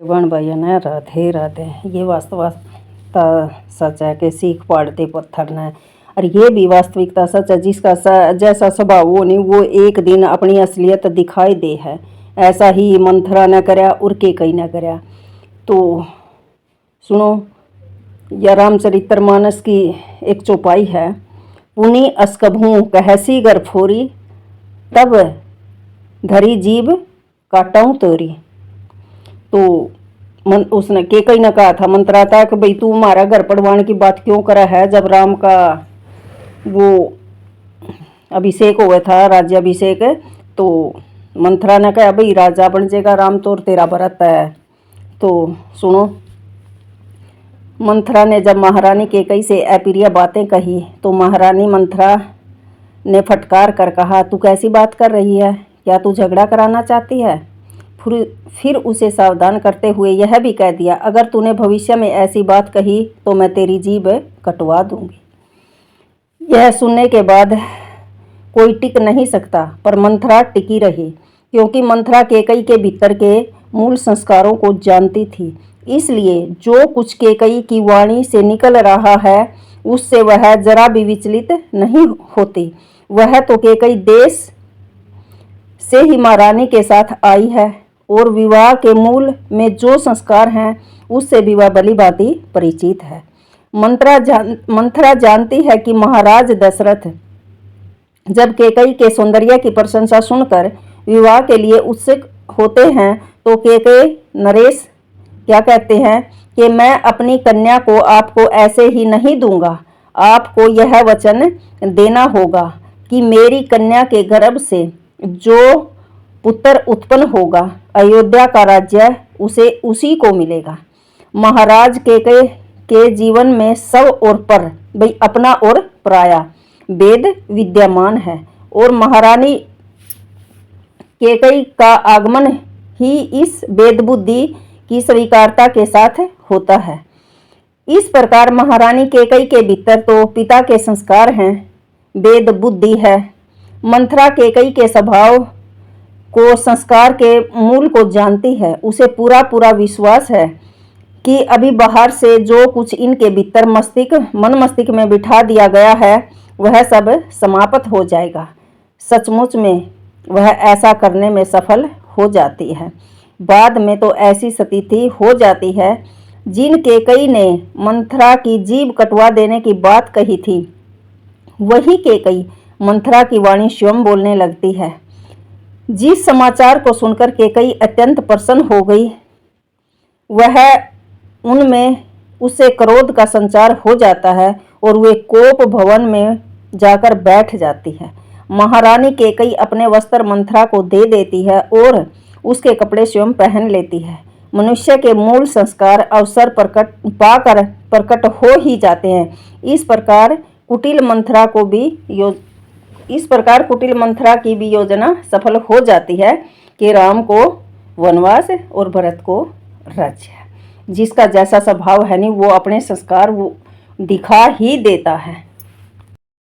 बहन भाइयों ने राधे राधे। ये वास्तविकता सच है कि सीख पाड़ते पत्थर ने, और ये भी वास्तविकता सच है जिसका जैसा स्वभाव वो नहीं वो एक दिन अपनी असलियत दिखाई दे है। ऐसा ही मंथरा ने करया और केकई ने करया। तो सुनो, यह रामचरितमानस की एक चौपाई है। पुनि अस्कभू कहसी गरफोरी, तब धरी जीव काटऊँ तोरी। तो उसने केकई ने कहा था, मंत्रा था कि भाई तू हमारा घर पड़वाने की बात क्यों करा है। जब राम का वो अभिषेक हुआ था, राज्याभिषेक, तो मंत्रा ने कहा भाई राजा बन जाएगा राम तो, तेरा व्रत है। तो सुनो, मंत्रा ने जब महारानी केकई से अप्रिय बातें कही तो महारानी मंत्रा ने फटकार कर कहा, तू कैसी बात कर रही है, क्या तू झगड़ा कराना चाहती है। फिर उसे सावधान करते हुए यह भी कह दिया, अगर तूने भविष्य में ऐसी बात कही तो मैं तेरी जीभ कटवा दूंगी। यह सुनने के बाद कोई टिक नहीं सकता, पर मंथरा टिकी रही, क्योंकि मंथरा केकई के भीतर के मूल संस्कारों को जानती थी। इसलिए जो कुछ केकई की वाणी से निकल रहा है उससे वह जरा भी विचलित नहीं होती। वह तो केकई देश से ही महारानी के साथ आई है और विवाह के मूल में जो संस्कार हैं उससे भी वह भली भांति परिचित है। मंथरा जानती है कि महाराज दशरथ जब केकई के सौंदर्य की प्रशंसा सुनकर विवाह के लिए उत्सुक होते हैं तो केकई नरेश क्या कहते हैं कि मैं अपनी कन्या को आपको ऐसे ही नहीं दूंगा। आपको यह वचन देना होगा कि मेरी कन्या के गर्भ से जो पुत्र उत्पन्न होगा अयोध्या का राज्य उसे उसी को मिलेगा। महाराज केकई के जीवन में सब और पर भाई अपना और पराया भेद विद्यमान है और महारानी केकई का आगमन ही इस भेद बुद्धि की स्वीकारता के साथ होता है। इस प्रकार महारानी केकई के भीतर तो पिता के संस्कार हैं, भेद बुद्धि है। मंथरा केकई के स्वभाव को, संस्कार के मूल को जानती है। उसे पूरा विश्वास है कि अभी बाहर से जो कुछ इनके भीतर मन मस्तिष्क में बिठा दिया गया है वह सब समाप्त हो जाएगा। सचमुच में वह ऐसा करने में सफल हो जाती है। बाद में तो ऐसी स्थिति हो जाती है जिन केकई ने मंथरा की जीभ कटवा देने की बात कही थी, वही केकई मंथरा की वाणी स्वयं बोलने लगती है। जिस समाचार को सुनकर केकई अत्यंत प्रसन्न हो गई, वह उनमें उससे क्रोध का संचार हो जाता है और वे कोप भवन में जाकर बैठ जाती है। महारानी केकई अपने वस्त्र मंथरा को दे देती है और उसके कपड़े स्वयं पहन लेती है। मनुष्य के मूल संस्कार अवसर पाकर प्रकट हो ही जाते हैं। इस प्रकार कुटिल मंथरा की भी योजना सफल हो जाती है कि राम को वनवास और भरत को राज्य। जिसका जैसा स्वभाव है नहीं वो अपने संस्कार वो दिखा ही देता है।